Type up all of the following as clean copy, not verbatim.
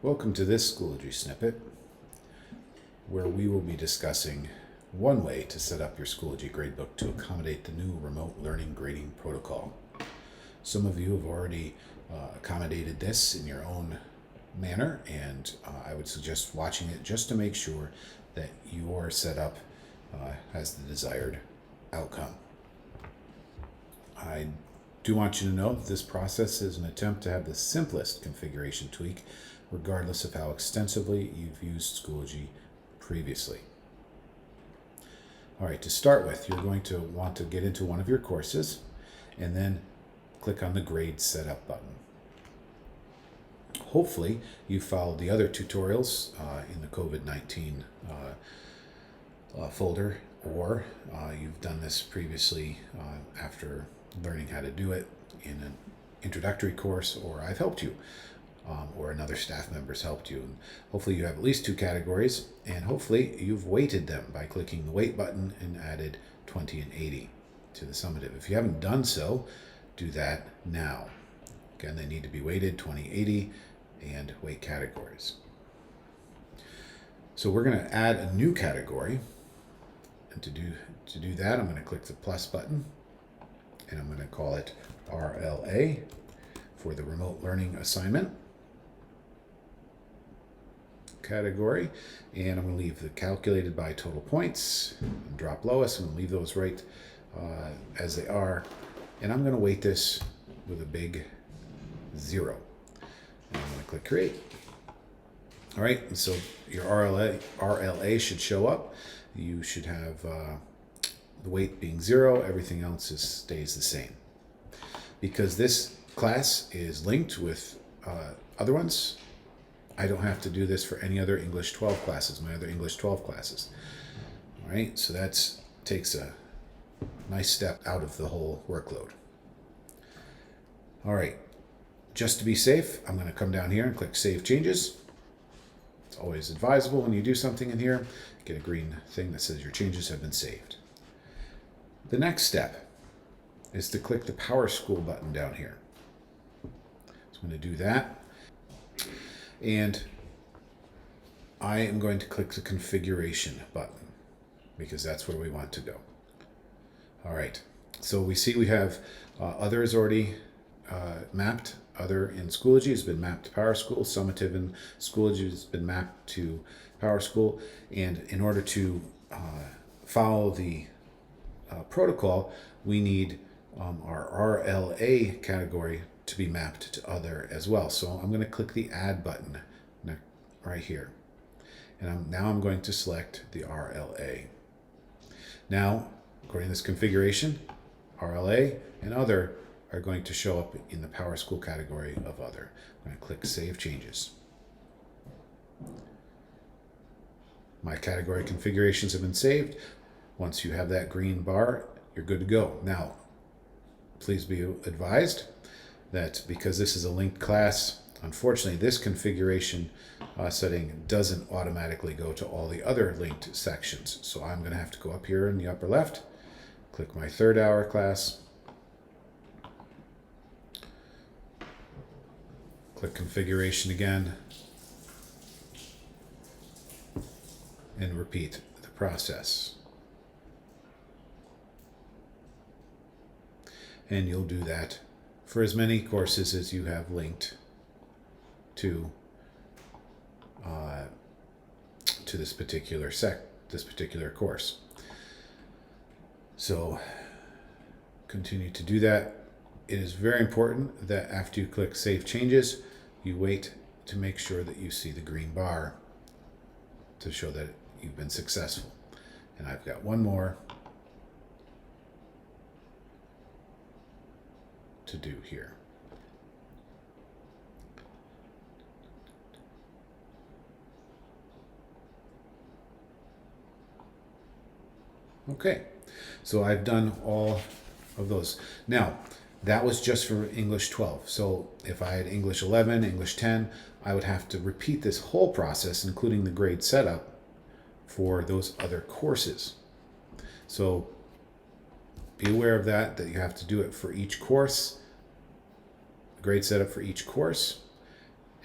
Welcome to this Schoology snippet, where we will be discussing one way to set up your Schoology gradebook to accommodate the new remote learning grading protocol. Some of you have already accommodated this in your own manner, and I would suggest watching it just to make sure that your setup has the desired outcome. I do want you to know that this process is an attempt to have the simplest configuration tweak, regardless of how extensively you've used Schoology previously. All right, to start with, you're going to want to get into one of your courses and then click on the Grade Setup button. Hopefully, you followed the other tutorials in the COVID-19 folder, or you've done this previously after learning how to do it in an introductory course, or I've helped you. Or another staff member's helped you. And hopefully you have at least two categories, and hopefully you've weighted them by clicking the weight button and added 20 and 80 to the summative. If you haven't done so, do that now. Again, they need to be weighted 20, 80, and weight categories. So we're going to add a new category, and to do that, I'm going to click the plus button, and I'm going to call it RLA for the remote learning assignment category, and I'm going to leave the calculated by total points and drop lowest. I'm going to leave those right as they are, and I'm going to weight this with a big 0. And I'm going to click create. All right, and so your RLA should show up. You should have the weight being 0. Everything else stays the same. Because this class is linked with other ones, I don't have to do this for any other English 12 classes, my other English 12 classes. All right, so that takes a nice step out of the whole workload. All right, just to be safe, I'm going to come down here and click Save Changes. It's always advisable when you do something in here, get a green thing that says your changes have been saved. The next step is to click the Power School button down here. So I'm going to do that. And I am going to click the configuration button because that's where we want to go. All right, so we see we have other is already mapped. Other in Schoology has been mapped to PowerSchool. Summative in Schoology has been mapped to PowerSchool. And in order to follow the protocol, we need our RLA category to be mapped to other as well. So I'm going to click the add button right here. And now I'm going to select the RLA. Now, according to this configuration, RLA and other are going to show up in the PowerSchool category of other. I'm going to click Save Changes. My category configurations have been saved. Once you have that green bar, you're good to go. Now, please be advised that because this is a linked class, unfortunately, this configuration setting doesn't automatically go to all the other linked sections. So I'm going to have to go up here in the upper left, click my 3rd hour class, click configuration again, and repeat the process. And you'll do that for as many courses as you have linked to this particular course. So continue to do that. It is very important that after you click Save Changes, you wait to make sure that you see the green bar to show that you've been successful. And I've got one more to do here. Okay, so I've done all of those. Now, that was just for English 12. So if I had English 11, English 10, I would have to repeat this whole process, including the grade setup, for those other courses. So be aware of that you have to do it for each course, grade setup for each course,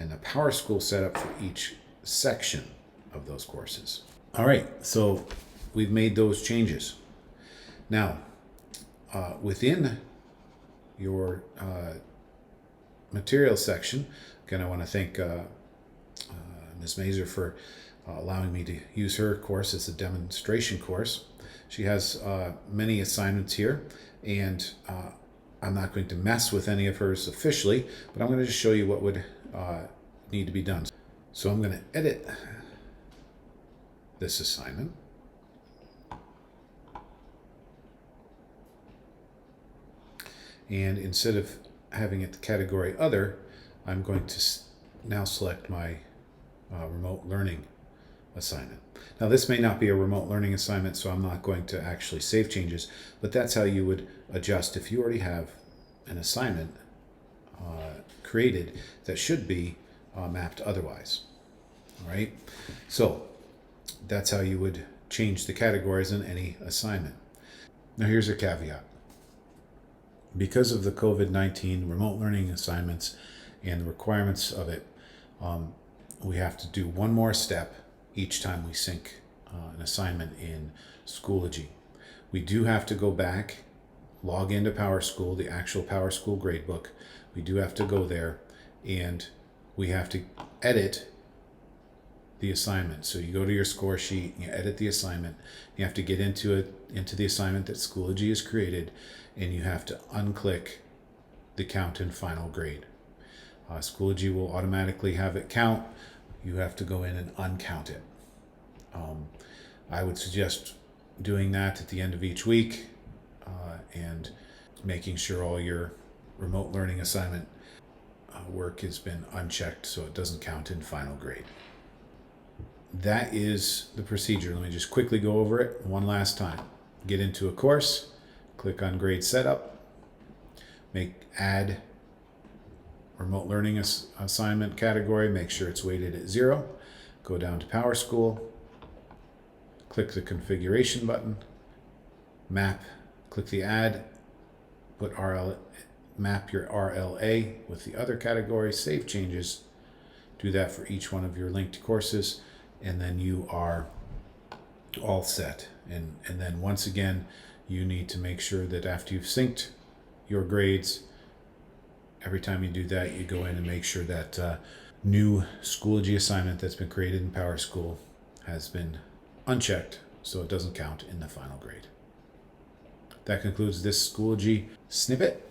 and the PowerSchool setup for each section of those courses. All right, so we've made those changes. Now, within your material section, again, I want to thank Ms. Mazer for allowing me to use her course as a demonstration course. She has many assignments here, and I'm not going to mess with any of hers officially, but I'm going to just show you what would need to be done. So I'm going to edit this assignment. And instead of having it the category other, I'm going to now select my remote learning assignment. Now this may not be a remote learning assignment, so I'm not going to actually save changes, but that's how you would adjust if you already have an assignment created that should be mapped otherwise. All right, so that's how you would change the categories in any assignment. Now here's a caveat. Because of the COVID-19 remote learning assignments and the requirements of it, we have to do one more step each time we sync an assignment in Schoology. We do have to go back, log into PowerSchool, the actual PowerSchool gradebook. We do have to go there, and we have to edit the assignment. So you go to your score sheet, you edit the assignment, you have to get into the assignment that Schoology has created, and you have to unclick the count and final grade. Schoology will automatically have it count. You have to go in and uncount it. I would suggest doing that at the end of each week and making sure all your remote learning assignment work has been unchecked so it doesn't count in final grade. That is the procedure. Let me just quickly go over it one last time. Get into a course, click on grade setup, add remote learning assignment category, make sure it's weighted at 0, go down to PowerSchool, click the configuration button, map, click the add, map your RLA with the other category, save changes, do that for each one of your linked courses, and then you are all set. And then once again, you need to make sure that after you've synced your grades, every time you do that, you go in and make sure that new Schoology assignment that's been created in PowerSchool has been unchecked so it doesn't count in the final grade. That concludes this Schoology snippet.